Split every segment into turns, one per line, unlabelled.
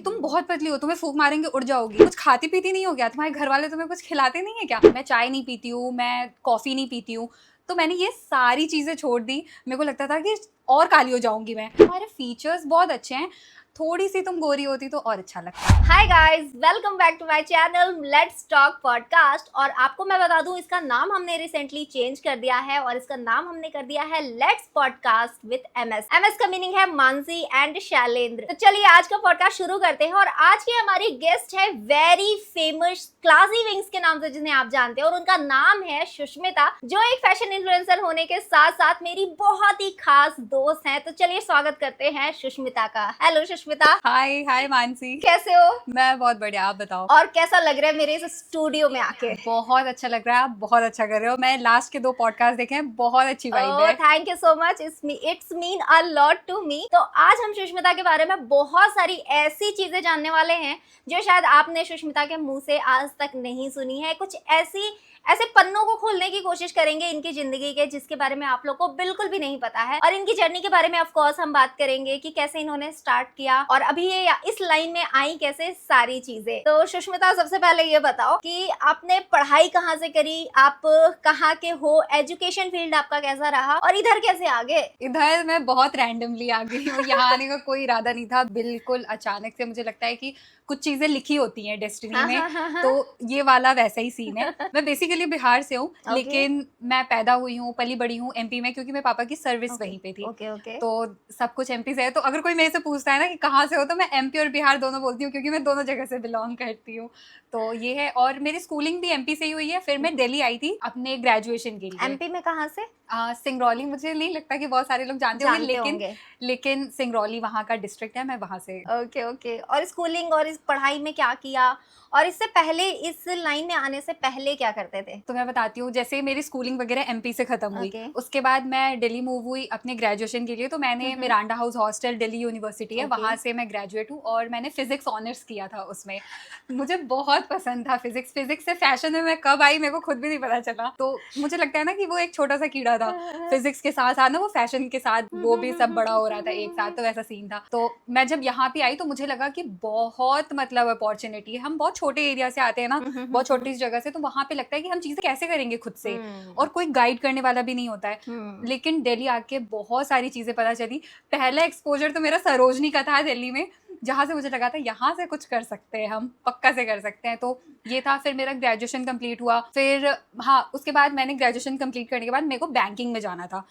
तुम बहुत पतली हो, तुम्हें फूंक मारेंगे उड़ जाओगी, कुछ खाती पीती नहीं हो क्या, तुम्हारे घर वाले तुम्हें कुछ खिलाते नहीं है क्या? मैं चाय नहीं पीती हूँ, मैं कॉफी नहीं पीती हूँ। तो मैंने ये सारी चीजें छोड़ दी। मेरे को लगता था कि और काली हो जाऊंगी मैं। तुम्हारे फीचर्स बहुत अच्छे हैं, थोड़ी सी तुम गोरी होती तो और अच्छा लगता।
Hi guys, welcome back to my channel let's talk podcast. और आपको मैं बता दूं, इसका नाम हमने रिसेंटली चेंज कर दिया है और इसका नाम हमने कर दिया है let's podcast with MS. MS का मीनिंग है मानसी एंड शैलेंद्र। तो चलिए आज का पॉडकास्ट शुरू करते हैं। और आज की हमारी गेस्ट है वेरी फेमस क्लासी विंग्स के नाम से जिन्हें आप जानते हैं, और उनका नाम है सुष्मिता, जो एक फैशन इन्फ्लुएंसर होने के साथ साथ मेरी बहुत ही खास दोस्त हैं। तो चलिए स्वागत करते हैं सुष्मिता का। हेलो सुष्मिता।
हाय मानसी,
कैसे हो?
मैं बहुत बढ़िया, आप बताओ।
और कैसा लग रहा है मेरे इस स्टूडियो में आके?
बहुत अच्छा लग रहा है, आप बहुत अच्छा कर रहे हो। मैं लास्ट के 2 पॉडकास्ट देखे हैं, बहुत अच्छी वाइब है।
Thank you so much, it's mean a lot to me. तो आज हम सुष्मिता के बारे में बहुत सारी ऐसी चीजें जानने वाले हैं जो शायद आपने सुष्मिता के मुंह से आज तक नहीं सुनी है। कुछ ऐसे पन्नों को खोलने की कोशिश करेंगे इनकी जिंदगी के, जिसके बारे में आप लोग को बिल्कुल भी नहीं पता है। और इनकी जर्नी के बारे में ऑफ कोर्स हम बात करेंगे कि कैसे इन्होंने स्टार्ट किया और अभी ये इस लाइन में आई कैसे, सारी चीजें। तो सुष्मिता, सबसे पहले ये बताओ कि आपने पढ़ाई कहाँ से करी, आप कहाँ के हो, एजुकेशन फील्ड आपका कैसा रहा और इधर कैसे आ गए?
इधर मैं बहुत रैंडमली आ गई हूँ, यहाँ आने का कोई इरादा नहीं था, बिल्कुल अचानक से। मुझे लगता है कि कुछ चीजें लिखी होती हैं डेस्टिनी में, तो ये वाला वैसा ही सीन है। मैं बेसिकली बिहार से हूँ, लेकिन मैं पैदा हुई हूँ, पली बड़ी हूँ एमपी में, क्योंकि मेरे पापा की सर्विस वहीं पे थी। तो सब कुछ एमपी से है। तो अगर कोई मेरे से पूछता है ना कि कहाँ से हो, तो मैं एमपी और बिहार दोनों बोलती हूँ, क्योंकि मैं दोनों जगह से बिलोंग करती हूँ। तो ये है। और मेरी स्कूलिंग भी एमपी से ही हुई है। फिर मैं दिल्ली आई थी अपने ग्रेजुएशन के लिए।
एमपी में कहाँ से?
सिंगरौली। मुझे नहीं लगता कि बहुत सारे लोग जानते होंगे, लेकिन सिंगरौली वहाँ का डिस्ट्रिक्ट है, मैं वहाँ से।
ओके। और स्कूलिंग और इस पढ़ाई में क्या किया, और इससे पहले इस लाइन में आने से पहले क्या करते थे?
तो मैं बताती हूँ। जैसे मेरी स्कूलिंग वगैरह एमपी से खत्म हुई, उसके बाद मैं दिल्ली मूव हुई अपने ग्रेजुएशन के लिए। तो मैंने Miranda house hostel, Delhi university है, वहाँ से मैं ग्रेजुएट हूँ। और मैंने फिजिक्स ऑनर्स किया था उसमें। मुझे बहुत पसंद था फिजिक्स से फैशन में मैं कब आई मेरे को खुद भी नहीं पता चला। तो मुझे लगता है ना कि वो एक छोटा सा कीड़ा था फिजिक्स के साथ साथ ना, वो फैशन के साथ वो भी सब बड़ा हो रहा था एक साथ, तो वैसा सीन था। तो मैं जब यहाँ पे आई तो मुझे लगा कि बहुत मतलब अपॉर्चुनिटी है। हम बहुत छोटे एरिया से आते हैं ना, बहुत छोटी जगह से, तो वहां पे लगता है कि हम चीजें कैसे करेंगे खुद से, और कोई गाइड करने वाला भी नहीं होता है। लेकिन दिल्ली आके बहुत सारी चीजें पता चली। पहला एक्सपोजर तो मेरा सरोजनी का था दिल्ली में, जहाँ से मुझे लगा था यहाँ से कुछ कर सकते हैं, हम पक्का से कर सकते हैं। तो ये था। फिर मेरा ग्रेजुएशन कंप्लीट हुआ। फिर उसके बाद मैंने ग्रेजुएशन कंप्लीट करने के बाद मेरे को बैंकिंग में जाना था।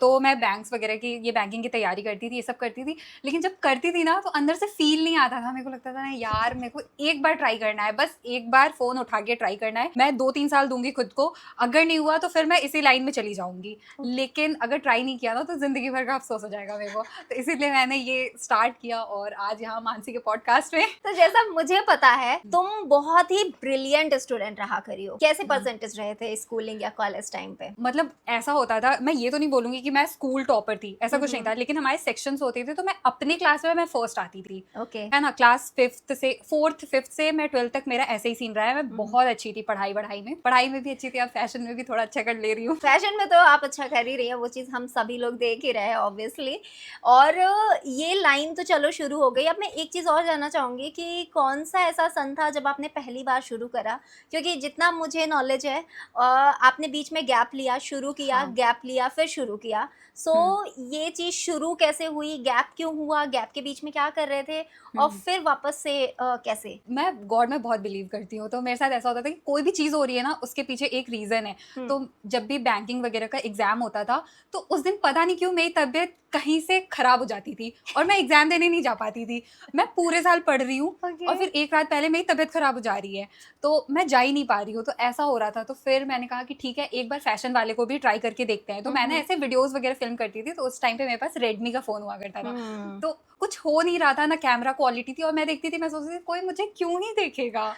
तो मैं बैंक्स वगैरह की, ये बैंकिंग की तैयारी करती थी, ये सब करती थी। लेकिन जब करती थी ना, तो अंदर से फील नहीं आता था। मेरे को लगता था ना यार, मेरे को एक बार ट्राई करना है, बस एक बार फोन उठा के ट्राई करना है। मैं 2-3 साल दूंगी खुद को, अगर नहीं हुआ तो फिर मैं इसी लाइन में चली जाऊंगी। लेकिन अगर ट्राई नहीं किया ना, तो जिंदगी भर का अफसोस हो जाएगा मेरे को। तो इसीलिए मैंने ये स्टार्ट किया, और आज यहाँ मानसी के पॉडकास्ट में।
तो जैसा मुझे पता है, तुम बहुत ही ब्रिलियंट स्टूडेंट रहा करी हो। कैसे परसेंटेज रहे थे स्कूलिंग या कॉलेज टाइम पे?
मतलब ऐसा होता था, मैं ये तो नहीं बोलूंगी कि मैं स्कूल टॉपर थी, ऐसा कुछ नहीं था। लेकिन हमारे सेक्शंस होते थे, तो मैं अपनी क्लास में मैं फर्स्ट आती थी। है ना, क्लास 4th-5th से मैं 12th तक मेरा ऐसे ही सीन रहा है। मैं बहुत अच्छी थी पढ़ाई में भी अच्छी थी। अब फैशन में भी थोड़ा अच्छा कर ले रही हूँ।
फैशन में तो आप अच्छा कर ही रही है, वो चीज हम सभी लोग देख ही रहे हैं ऑब्वियसली। और ये लाइन तो चलो शुरू हो गई। अब मैं एक चीज और जानना चाहूंगी कि कौन सा ऐसा सन था जब आपने पहली बार शुरू करा? क्योंकि जितना मुझे नॉलेज है, आपने बीच में गैप लिया, शुरू किया, गैप लिया, फिर शुरू किया। ये चीज शुरू कैसे हुई, गैप क्यों हुआ, गैप के बीच में क्या कर रहे थे, और फिर वापस से कैसे?
मैं गॉड में बहुत बिलीव करती हूँ, तो मेरे साथ ऐसा होता था कि कोई भी चीज़ हो रही है ना, उसके पीछे एक रीज़न है। तो जब भी बैंकिंग वगैरह का एग्जाम होता था, तो उस दिन पता नहीं क्यों मेरी तबीयत कहीं से खराब हो जाती थी और मैं एग्जाम देने नहीं जा पाती थी। मैं पूरे साल पढ़ रही हूँ और फिर एक रात पहले मेरी तबीयत खराब हो जा रही है, तो मैं जा ही नहीं पा रही हूँ। तो ऐसा हो रहा था। तो फिर मैंने कहा कि ठीक है, एक बार फैशन वाले को भी ट्राई करके देखते हैं। तो मैंने ऐसे वीडियोस वगैरह फिल्म करती थी। तो उस टाइम पे मेरे पास रेडमी का फोन हुआ करता था, तो कुछ हो नहीं रहा था ना, कैमरा क्वालिटी थी। और मैं देखती थी, मैं सोचती थी कोई मुझे क्यों नहीं देखेगा,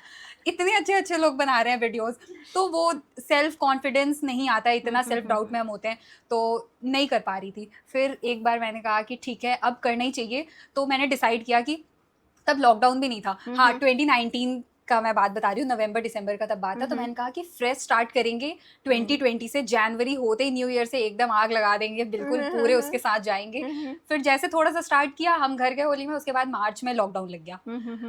इतने अच्छे अच्छे लोग बना रहे हैं वीडियोस। तो वो सेल्फ कॉन्फिडेंस नहीं आता, इतना सेल्फ डाउट में हम होते हैं, तो नहीं कर पा रही थी। फिर एक बार मैंने कहा कि ठीक है, अब करना ही चाहिए। तो मैंने डिसाइड किया कि तब लॉकडाउन भी नहीं था। हाँ, 2019 का मैं बात बता रही हूँ, नवंबर दिसंबर का तब बात था। तो मैंने कहा कि फ्रेश स्टार्ट करेंगे 2020 से, जनवरी होते ही न्यू ईयर से एकदम आग लगा देंगे, बिल्कुल पूरे उसके साथ जाएंगे। फिर जैसे थोड़ा सा स्टार्ट किया, हम घर गए होली में, उसके बाद मार्च में लॉकडाउन लग गया।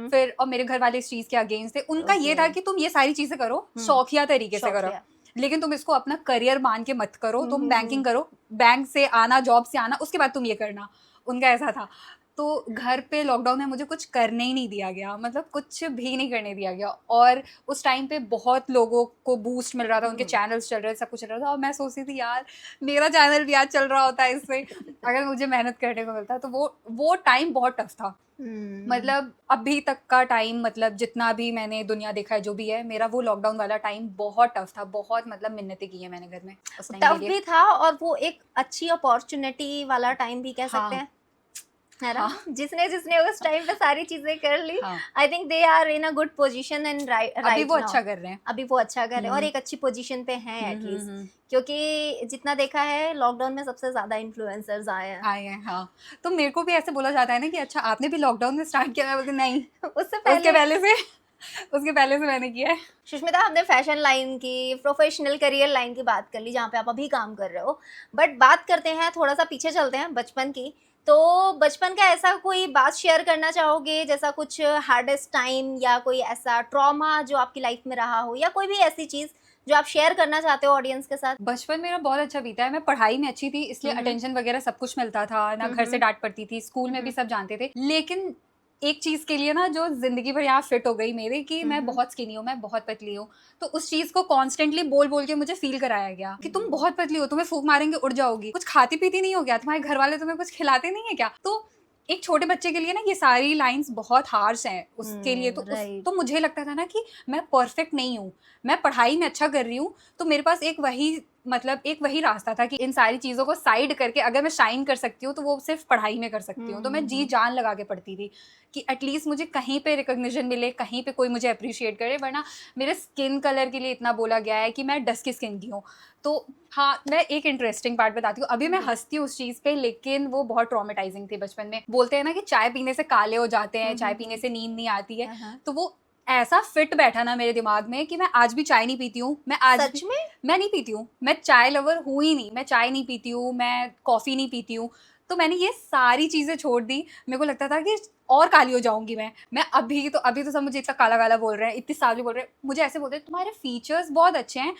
फिर और मेरे घर वाले इस चीज के अगेंस्ट थे, उनका ये था कि तुम ये सारी चीजें करो शौकिया तरीके से करो, लेकिन तुम इसको अपना करियर मान के मत करो। तुम बैंकिंग करो, बैंक से आना, जॉब से आना, उसके बाद तुम ये करना, उनका ऐसा था। तो घर पे लॉकडाउन में मुझे कुछ करने ही नहीं दिया गया, मतलब कुछ भी नहीं करने दिया गया। और उस टाइम पे बहुत लोगों को बूस्ट मिल रहा था, उनके चैनल्स चल रहे थे, सब कुछ चल रहा था। और मैं सोचती थी यार मेरा चैनल भी आज चल रहा होता है इससे, अगर मुझे मेहनत करने को मिलता। तो वो टाइम बहुत टफ था। मतलब अभी तक का टाइम, मतलब जितना भी मैंने दुनिया देखा है, जो भी है, मेरा वो लॉकडाउन वाला टाइम बहुत टफ था। बहुत मतलब मिन्नतें की है मैंने घर में उस टाइम
टफ भी था, और वो एक अच्छी अपॉर्चुनिटी वाला टाइम भी कह सकते हैं, है ना? जिसने उस टाइम पे सारी चीजें कर ली, I think they are in a good position and right.
अभी वो अच्छा कर रहे हैं,
अभी वो अच्छा कर रहे हैं और एक अच्छी पोजीशन पे हैं एटलीस्ट, क्योंकि जितना देखा है लॉकडाउन में सबसे ज्यादा इन्फ्लुएंसर्स आए हैं।
हाँ। तो मेरे को भी ऐसे बोला जाता है ना कि अच्छा आपने भी लॉकडाउन में स्टार्ट किया। मैं बोलती नहीं,
उससे
पहले से मैंने किया है।
सुष्मिता, हमने फैशन लाइन की, प्रोफेशनल करियर लाइन की बात कर ली, जहाँ पे आप अभी काम कर रहे हो, बट बात करते हैं, थोड़ा सा पीछे चलते हैं बचपन की। तो बचपन का ऐसा कोई बात शेयर करना चाहोगे, जैसा कुछ हार्डेस्ट टाइम या कोई ऐसा ट्रॉमा जो आपकी लाइफ में रहा हो, या कोई भी ऐसी चीज जो आप शेयर करना चाहते हो ऑडियंस के साथ?
बचपन मेरा बहुत अच्छा बीता है। मैं पढ़ाई में अच्छी थी, इसलिए अटेंशन वगैरह सब कुछ मिलता था ना, घर से डांट पड़ती थी, स्कूल में भी सब जानते थे। लेकिन एक चीज के लिए ना जो जिंदगी भर यहाँ फिट हो गई मेरे, कि मैं बहुत स्किनी हूँ, मैं बहुत पतली हूँ। तो उस चीज को कॉन्स्टेंटली बोल बोल के मुझे फील कराया गया कि तुम बहुत पतली हो, तुम्हें फूंक मारेंगे उड़ जाओगी, कुछ खाती पीती नहीं हो गया, तुम्हारे घर वाले तुम्हें कुछ खिलाते नहीं है क्या? तो एक छोटे बच्चे के लिए ना ये सारी लाइंस बहुत हार्श हैं उसके लिए। तो मुझे लगता था ना कि मैं परफेक्ट नहीं हूँ, मैं पढ़ाई में अच्छा कर रही हूँ, तो मेरे पास एक वही रास्ता था कि इन सारी चीज़ों को साइड करके अगर मैं शाइन कर सकती हूँ तो वो सिर्फ पढ़ाई में कर सकती हूँ। तो मैं जी जान लगा के पढ़ती थी कि एटलीस्ट मुझे कहीं पे रिकॉग्निशन मिले, कहीं पे कोई मुझे अप्रिशिएट करे। वरना मेरे स्किन कलर के लिए इतना बोला गया है कि मैं डस्की स्किन की हूँ। तो हाँ, मैं एक इंटरेस्टिंग पार्ट बताती हूँ। अभी मैं हंसती हूँ उस चीज़ पे, लेकिन वो बहुत ट्रॉमेटाइजिंग थी बचपन में। बोलते हैं ना कि चाय पीने से काले हो जाते हैं, चाय पीने से नींद नहीं आती है, तो वो ऐसा फिट बैठा ना मेरे दिमाग में कि मैं आज भी चाय नहीं पीती हूँ।
सच में?
मैं नहीं पीती हूँ, मैं चाय लवर हूँ ही नहीं। मैं चाय नहीं पीती हूँ, मैं कॉफ़ी नहीं पीती हूँ। तो मैंने ये सारी चीज़ें छोड़ दी। मेरे को लगता था कि और काली हो जाऊंगी मैं अभी तो सब मुझे इतना काला काला बोल रहे हैं, इतनी सावली बोल रहे हैं, मुझे ऐसे बोलते हैं तुम्हारे फीचर्स बहुत अच्छे हैं,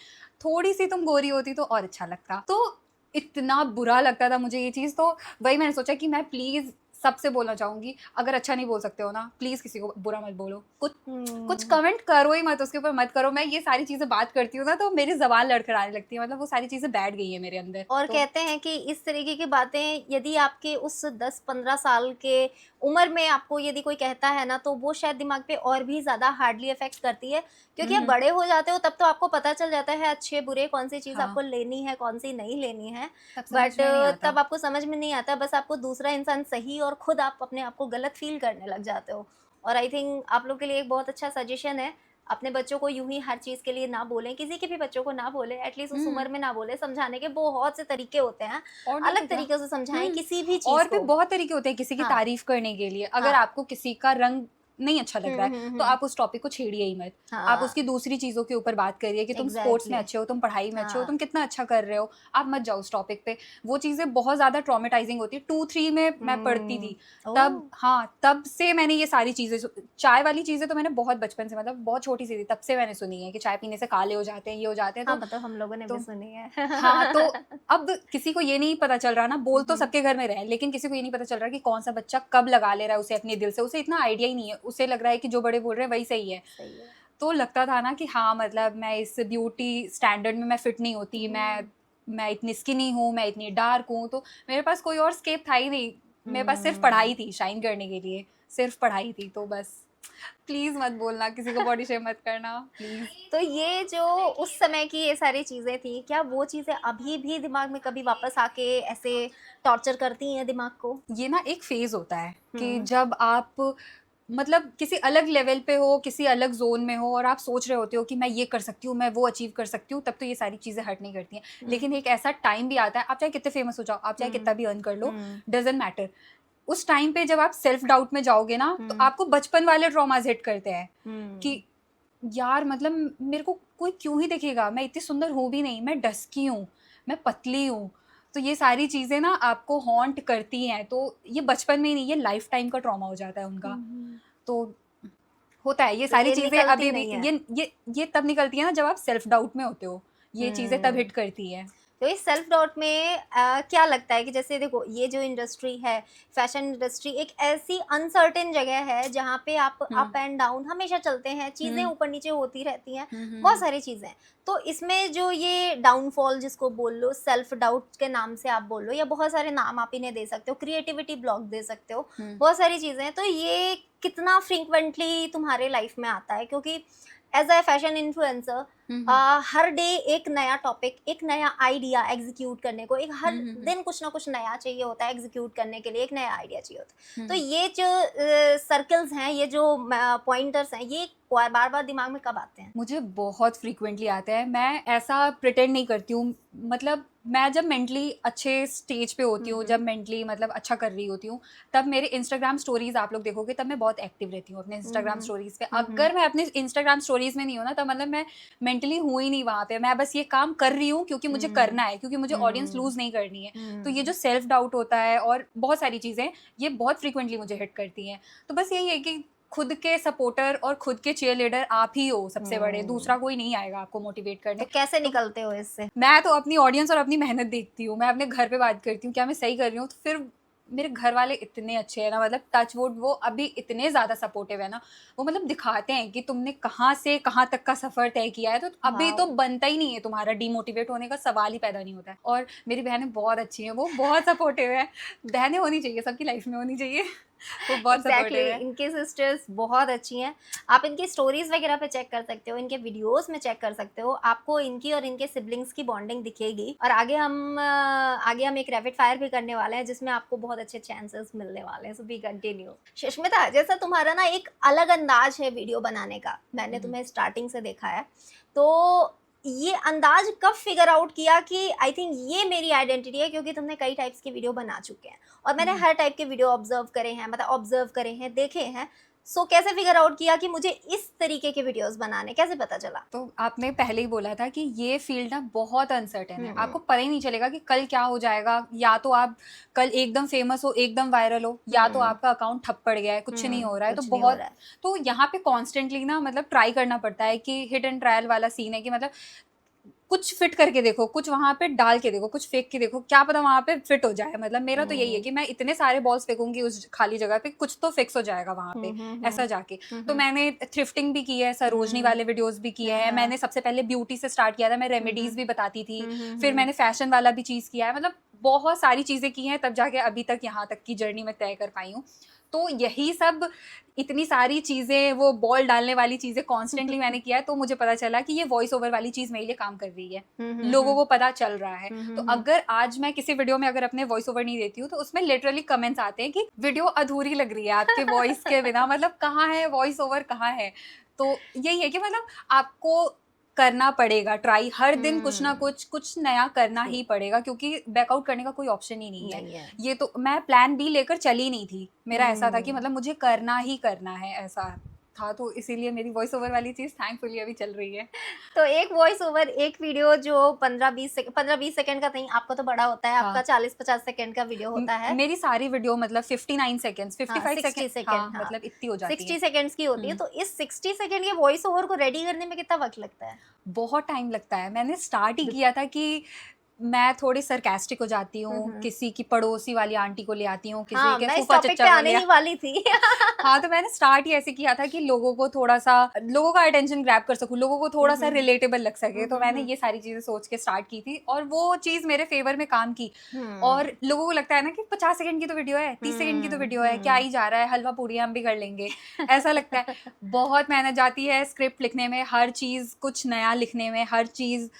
थोड़ी सी तुम गोरी होती तो और अच्छा लगता। तो इतना बुरा लगता था मुझे ये चीज़। तो वही मैंने सोचा कि मैं प्लीज़ सबसे बोलना चाहूंगी, अगर अच्छा नहीं बोल सकते हो ना, प्लीज किसी को बुरा मत बोलो, कुछ कमेंट करो ही मत, उसके ऊपर मत करो। मैं ये सारी चीजें बात करती हूँ ना तो मेरी जबान लड़खड़ाने लगती है, मतलब वो सारी चीजें बैठ गई है मेरे अंदर।
और
तो
कहते हैं कि इस तरीके की बातें यदि आपके उस 10-15 साल के उम्र में आपको यदि कोई कहता है ना, तो वो शायद दिमाग पे और भी ज्यादा हार्डली इफेक्ट करती है, क्योंकि आप बड़े हो जाते हो तब तो आपको पता चल जाता है अच्छे बुरे, कौन सी चीज आपको लेनी है, कौन सी नहीं लेनी है, बट तब आपको समझ में नहीं आता, बस आपको दूसरा इंसान सही और खुद आप अपने आप को गलत फील करने लग जाते हो। और आई थिंक आप लोग के लिए एक बहुत अच्छा सजेशन है, अपने बच्चों को यूं ही हर चीज के लिए ना बोलें, किसी के भी बच्चों को ना बोले, एटलीस्ट उस उम्र में ना बोले। समझाने के बहुत से तरीके होते हैं, अलग तरीके से समझाएं किसी भी चीज
और
को।
भी बहुत तरीके होते हैं किसी की तारीफ करने के लिए। अगर आपको किसी का रंग नहीं अच्छा लग रहा है तो आप उस टॉपिक को छेड़िए ही मत। आप उसकी दूसरी चीजों के ऊपर बात करिए कि तुम स्पोर्ट्स में अच्छे हो, तुम पढ़ाई में अच्छे हो, तुम कितना अच्छा कर रहे हो। आप मत जाओ उस टॉपिक पे, वो चीजें बहुत ज्यादा ट्रॉमेटाइजिंग होती है। 2-3 में मैं पढ़ती थी तब से मैंने ये सारी चीजें, चाय वाली चीजें तो मैंने बहुत बचपन से, मतलब बहुत छोटी सी थी तब से मैंने सुनी है कि चाय पीने से काले हो जाते हैं, ये हो जाते हैं।
तो मतलब हम लोगों ने भी सुनी है।
हाँ, तो अब किसी को ये नहीं पता चल रहा ना, बोल तो सबके घर में रहे, लेकिन किसी को ये नहीं पता चल रहा कि कौन सा बच्चा कब लगा ले रहा है उसे अपने दिल से। उसे इतना आइडिया ही नहीं है, उसे लग रहा है कि जो बड़े बोल रहे हैं वही सही है। तो लगता था ना कि हाँ, मतलब मैं इस ब्यूटी स्टैंडर्ड में मैं फिट नहीं होती, मैं इतनी स्किनी हूँ, मैं इतनी डार्क हूँ, तो मेरे पास कोई और स्केप था ही नहीं। मेरे पास सिर्फ पढ़ाई थी, शाइन करने के लिए सिर्फ पढ़ाई थी। तो बस प्लीज मत बोलना, किसी को बॉडी शेम मत करना प्लीज।
तो ये जो उस समय की ये सारी चीजें थी, क्या वो चीजें अभी भी दिमाग में कभी वापस आके ऐसे टॉर्चर करती हैं दिमाग को?
ये ना एक फेज होता है कि जब आप मतलब किसी अलग लेवल पे हो, किसी अलग जोन में हो, और आप सोच रहे होते हो कि मैं ये कर सकती हूँ, मैं वो अचीव कर सकती हूँ, तब तो ये सारी चीजें हर्ट नहीं करती हैं। लेकिन एक ऐसा टाइम भी आता है, आप चाहे कितने फेमस हो जाओ, आप चाहे कितना भी अर्न कर लो, डजंट मैटर, उस टाइम पे जब आप सेल्फ डाउट में जाओगे ना, तो आपको बचपन वाले ट्रॉमास हिट करते हैं कि यार मतलब मेरे को कोई क्यों ही देखेगा, मैं इतनी सुंदर हूँ भी नहीं, मैं डस्की हूँ, मैं पतली हूँ। तो ये सारी चीज़ें ना आपको हॉन्ट करती हैं, तो ये बचपन में ही नहीं, ये लाइफ टाइम का ट्रॉमा हो जाता है उनका। तो होता है ये
तो
सारी
ये
चीज़ें
निकलती
अभी भी,
नहीं है।
ये तब निकलती है ना जब आप सेल्फ डाउट में होते हो, ये चीज़ें तब हिट करती हैं।
तो इस सेल्फ डाउट में क्या लगता है कि जैसे देखो ये जो इंडस्ट्री है, फैशन इंडस्ट्री एक ऐसी अनसर्टेन जगह है जहाँ पे आप अप एंड डाउन हमेशा चलते हैं, चीज़ें ऊपर नीचे होती रहती हैं, बहुत सारी चीज़ें। तो इसमें जो ये डाउनफॉल जिसको बोल लो, सेल्फ डाउट के नाम से आप बोल लो, या बहुत सारे नाम आप इन्हें दे सकते हो, क्रिएटिविटी ब्लॉक दे सकते हो, बहुत सारी चीज़ें हैं। तो ये कितना फ्रीक्वेंटली तुम्हारे लाइफ में आता है? क्योंकि एज अ फैशन इन्फ्लुएंसर हर डे एक नया टॉपिक, एक नया आइडिया एग्जीक्यूट करने को, एक हर दिन कुछ ना कुछ नया चाहिए होता है एग्जीक्यूट करने के लिए, एक नया आइडिया चाहिए होता है। तो ये जो सर्कल्स हैं, ये जो पॉइंटर्स हैं, ये बार बार दिमाग में कब आते हैं?
मुझे बहुत फ्रीक्वेंटली आते हैं। मैं ऐसा प्रिटेंड नहीं करती हूँ, मतलब मैं जब मेंटली अच्छे स्टेज पे होती हूँ, जब मेंटली मतलब अच्छा कर रही होती हूँ, तब मेरे इंस्टाग्राम स्टोरीज आप लोग देखोगे, तब मैं बहुत एक्टिव रहती हूँ अपने इंस्टाग्राम स्टोरीज पे। अगर मैं अपने इंस्टाग्राम स्टोरीज में नहीं हूँ ना, तब मतलब मैं मेंटली हूँ ही नहीं वहाँ पे। मैं बस ये काम कर रही हूँ क्योंकि मुझे करना है, क्योंकि मुझे ऑडियंस लूज नहीं करनी है। तो ये जो सेल्फ डाउट होता है और बहुत सारी चीज़ें, ये बहुत फ्रीक्वेंटली मुझे हिट करती हैं। तो बस यही है कि खुद के सपोर्टर और खुद के चीयर लीडर आप ही हो सबसे बड़े, दूसरा कोई नहीं आएगा आपको मोटिवेट करने।
तो कैसे
तो
निकलते हो इससे?
मैं तो अपनी ऑडियंस और अपनी मेहनत देखती हूँ, मैं अपने घर पे बात करती हूँ क्या मैं सही कर रही हूँ। तो फिर मेरे घर वाले इतने अच्छे हैं ना, मतलब टच वुड, वो अभी इतने ज़्यादा सपोर्टिव है ना, वो मतलब दिखाते हैं कि तुमने कहाँ से कहाँ तक का सफ़र तय किया है, तो अभी तो बनता ही नहीं है तुम्हारा, डीमोटिवेट होने का सवाल ही पैदा नहीं होता है। और मेरी बहनें बहुत अच्छी हैं, वो बहुत सपोर्टिव है। बहनें होनी चाहिए, सबकी लाइफ में होनी चाहिए। वो बहुत सपोर्टिव है।
इनकी सिस्टर्स बहुत अच्छी हैं। आप इनकी स्टोरीज वगैरह पे चेक कर सकते हो, इनके वीडियोस में चेक कर सकते हो, आपको इनकी और इनके सिबलिंग्स की बॉन्डिंग दिखेगी। और आगे हम एक रैपिड फायर भी करने वाले हैं जिसमें आपको बहुत अच्छे चांसेस मिलने वाले हैं। सो बी कंटिन्यू। सुष्मिता, जैसा तुम्हारा ना एक अलग अंदाज है वीडियो बनाने का, मैंने तुम्हें स्टार्टिंग से देखा है, तो ये अंदाज कब फिगर आउट किया कि आई थिंक ये मेरी आइडेंटिटी है? क्योंकि तुमने कई टाइप्स की वीडियो बना चुके हैं और मैंने हर टाइप के वीडियो ऑब्जर्व करे हैं, मतलब ऑब्जर्व करे हैं, देखे हैं। सो कैसे फिगर आउट किया कि मुझे इस तरीके के वीडियोस बनाने, कैसे पता चला?
तो आपने पहले ही बोला था कि ये फील्ड ना बहुत अनसर्टेन है, आपको पता ही नहीं चलेगा कि कल क्या हो जाएगा। या तो आप कल एकदम फेमस हो, एकदम वायरल हो, या तो आपका अकाउंट ठप पड़ गया है, कुछ नहीं हो रहा है। तो बहुत, तो यहाँ पे कॉन्स्टेंटली ना मतलब ट्राई करना पड़ता है कि हिट एंड ट्रायल वाला सीन है कि मतलब कुछ फिट करके देखो, कुछ वहां पे डाल के देखो, कुछ फेंक के देखो, क्या पता वहां पे फिट हो जाए। मतलब मेरा तो यही है कि मैं इतने सारे बॉल्स फेंकूंगी उस खाली जगह पे, कुछ तो फिक्स हो जाएगा वहां पे ऐसा जाके। तो मैंने थ्रिफ्टिंग भी की है, सरोजनी वाले वीडियोस भी किए हैं। मैंने सबसे पहले ब्यूटी से स्टार्ट किया था, मैं रेमेडीज भी बताती थी। फिर मैंने फैशन वाला भी चीज किया है, मतलब बहुत सारी चीजें की हैं, तब जाके अभी तक यहाँ तक की जर्नी में तय कर पाई हूँ। तो यही सब, इतनी सारी चीज़ें, वो बॉल डालने वाली चीज़ें कॉन्स्टेंटली मैंने किया है। तो मुझे पता चला कि ये वॉइस ओवर वाली चीज़ मेरे लिए काम कर रही है, लोगों को पता चल रहा है। तो अगर आज मैं किसी वीडियो में अगर अपने वॉइस ओवर नहीं देती हूँ, तो उसमें लिटरली कमेंट्स आते हैं कि वीडियो अधूरी लग रही है आपके वॉइस के बिना, मतलब कहाँ है वॉइस ओवर, कहाँ है। तो यही है कि मतलब आपको करना पड़ेगा ट्राई, हर दिन कुछ नया करना ही पड़ेगा, क्योंकि बैकआउट करने का कोई ऑप्शन ही नहीं है। ये तो मैं प्लान बी लेकर चली नहीं थी, मेरा ऐसा था कि मतलब मुझे करना ही करना है, ऐसा था। तो इसीलिए मेरी वॉइस ओवर वाली चीज थैंकफुली अभी चल रही है।
तो एक वॉइस ओवर, एक वीडियो जो 15-20 सेकंड का नहीं, आपका तो बड़ा होता है, आपका 40-50 सेकंड का वीडियो होता है।
मेरी सारी वीडियो मतलब 59 सेकंड्स, 55 सेकंड, मतलब इतनी हो जाती है,
60 सेकंड्स की होती है। तो इस 60 सेकंड के वॉइस ओवर को रेडी करने में कितना वक्त लगता है?
बहुत टाइम लगता है। मैंने स्टार्ट ही किया था कि मैं थोड़ी सरकास्टिक हो जाती हूँ, किसी की पड़ोसी वाली आंटी को ले आती हूँ, किसी के फूफा चचा को ले
वाली थी।
हाँ, तो मैंने स्टार्ट ही ऐसे किया था कि लोगों को थोड़ा सा, लोगों का अटेंशन ग्रैब कर सकूं, लोगों को थोड़ा सा रिलेटेबल लग सके। तो मैंने ये सारी चीजें सोच के स्टार्ट की थी और वो चीज मेरे फेवर में काम की। और लोगों को लगता है ना कि 50 सेकंड की तो वीडियो है, 30 सेकंड की तो वीडियो है, क्या ही जा रहा है, हलवा पूड़ी हम भी कर लेंगे, ऐसा लगता है। बहुत मेहनत जाती है स्क्रिप्ट लिखने में, हर चीज कुछ नया लिखने में, हर चीज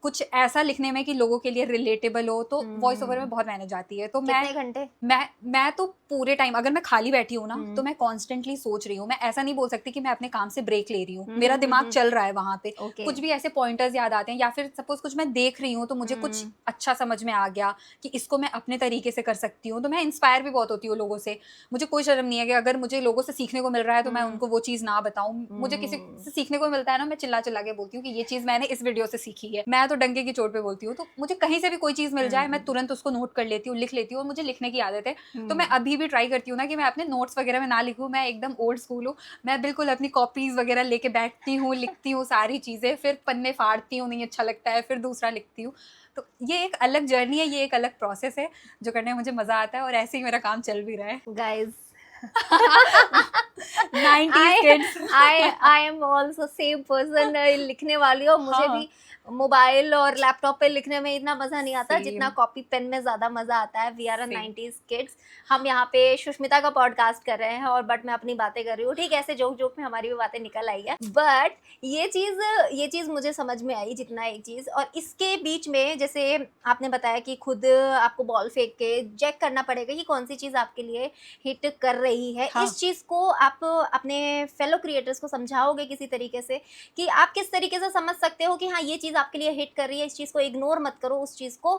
कुछ ऐसा लिखने में कि लोगों के लिए रिलेटेबल हो, तो वॉइस ओवर में बहुत मेहनत जाती है। तो
कितने घंटे?
मैं तो पूरे टाइम, अगर मैं खाली बैठी हूँ ना तो मैं कॉन्स्टेंटली सोच रही हूँ। मैं ऐसा नहीं बोल सकती कि मैं अपने काम से ब्रेक ले रही हूँ, मेरा दिमाग चल रहा है वहां पे। कुछ भी ऐसे पॉइंटर्स याद आते हैं, या फिर सपोज कुछ मैं देख रही हूँ तो मुझे कुछ अच्छा समझ में आ गया कि इसको मैं अपने तरीके से कर सकती हूँ, तो मैं इंस्पायर भी बहुत होती हूँ लोगों से। मुझे कोई शर्म नहीं है कि अगर मुझे लोगों से सीखने को मिल रहा है तो मैं उनको वो चीज ना बताऊं। मुझे किसी से सीखने को मिलता है ना, मैं चिल्ला चिल्ला के बोलती हूँ कि ये चीज मैंने इस वीडियो से सीखी है। मैं तो डंके की चोट पे बोलती हूँ। तो मुझे कहीं से भी कोई चीज मिल जाए मैं तुरंत उसको नोट कर लेती हूँ, लिख लेती हूँ, और मुझे लिखने की आदत है। तो मैं अभी भी ट्राई करती हूँ ना कि मैं अपने नोट्स वगैरह में ना लिखूँ, मैं एकदम ओल्ड स्कूल हूँ। मैं बिल्कुल अपनी कॉपीज वगैरह लेके बैठती हूँ, लिखती हूँ सारी चीजें, फिर पन्ने फाड़ती हूँ, नहीं अच्छा लगता है, फिर दूसरा लिखती हूँ। तो ये एक अलग जर्नी है, ये एक अलग प्रोसेस है जो करने में मुझे मजा आता है, और ऐसे ही मेरा काम चल भी रहा है।
Guys
90s kids.
I am also same person, लिखने वाली हूँ। मुझे भी मोबाइल और लैपटॉप पे लिखने में इतना मजा नहीं आता जितना कॉपी पेन में ज्यादा मजा आता है। We are 90s kids. हम यहाँ पे सुष्मिता का पॉडकास्ट कर रहे हैं और बट मैं अपनी बातें कर रही हूँ। ठीक है, ऐसे जोक जोक में हमारी भी बातें निकल आई है, बट ये चीज मुझे समझ में आई जितना एक चीज। और इसके बीच में जैसे आपने बताया कि खुद आपको बॉल फेंक के चेक करना पड़ेगा कि कौन सी चीज आपके लिए हिट कर रही है। इस चीज को आप अपने फेलो क्रिएटर्स को समझाओगे किसी तरीके से कि आप किस तरीके से समझ सकते हो कि हाँ ये चीज आपके लिए हिट कर रही है, इस चीज को इग्नोर मत करो, उस चीज को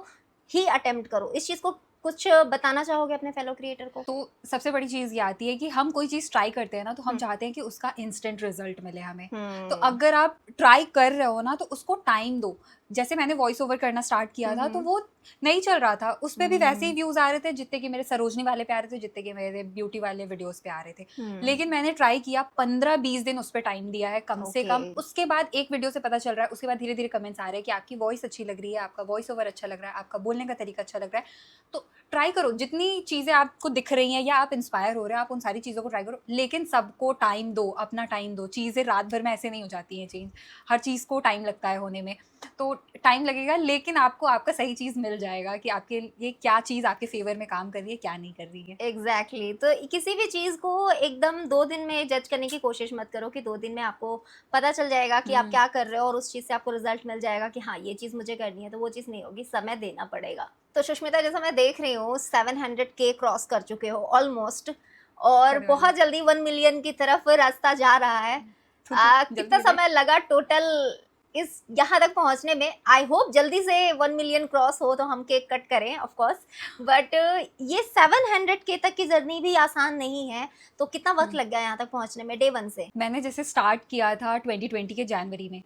ही अटेम्प्ट करो। इस चीज को कुछ बताना चाहोगे अपने फेलो क्रिएटर को?
तो सबसे बड़ी चीज ये आती है कि हम कोई चीज ट्राई करते हैं ना, तो हम चाहते हैं कि उसका इंस्टेंट रिजल्ट मिले हमें। तो अगर आप ट्राई कर रहे हो ना तो उसको टाइम दो। जैसे मैंने वॉइस ओवर करना स्टार्ट किया था तो वो नहीं चल रहा था, उस पे भी वैसे ही व्यूज आ रहे थे जितने कि मेरे सरोजनी वाले पे आ रहे थे, जितने कि मेरे ब्यूटी वाले वीडियोस पे आ रहे थे। लेकिन मैंने ट्राई किया, 15-20 दिन उस पर टाइम दिया है कम से कम। उसके बाद एक वीडियो से पता चल रहा है, उसके बाद धीरे धीरे कमेंट्स आ रहे हैं कि आपकी वॉइस अच्छी लग रही है, आपका वॉइस ओवर अच्छा लग रहा है, आपका बोलने का तरीका अच्छा लग रहा है। तो ट्राई करो, जितनी चीजें आपको दिख रही हैं या आप इंस्पायर हो रहे हैं, आप उन सारी चीजों को ट्राई करो, लेकिन सबको टाइम दो, अपना टाइम दो। चीजें रात भर में ऐसे नहीं हो जाती हैं चेंज, हर चीज को टाइम लगता है होने में। तो टाइम लगेगा, लेकिन आपको आपका सही चीज मिल जाएगा कि आपके लिए क्या चीज आपके फेवर में काम कर रही है, क्या नहीं कर रही है।
एग्जैक्टली तो किसी भी चीज को एकदम 2 दिन में जज करने की कोशिश मत करो कि 2 दिन में आपको पता चल जाएगा कि आप क्या कर रहे हो और उस चीज से आपको रिजल्ट मिल जाएगा कि हाँ ये चीज मुझे करनी है। तो वो चीज नहीं होगी, समय देना पड़ेगा। तो सुष्मिता, जैसा मैं देख रही हूँ 700K क्रॉस कर चुके हो ऑलमोस्ट, और बहुत जल्दी 1 मिलियन की तरफ रास्ता जा रहा है। कितना समय लगा टोटल इस यहाँ तक पहुंचने में? आई होप जल्दी से 1 मिलियन क्रॉस हो तो हम केक कट करें ऑफ कोर्स, बट ये 700K तक की जर्नी भी आसान नहीं है। तो कितना वक्त लग गया यहाँ तक पहुंचने में डे 1 से?
मैंने जैसे स्टार्ट किया था 2020 के जनवरी में,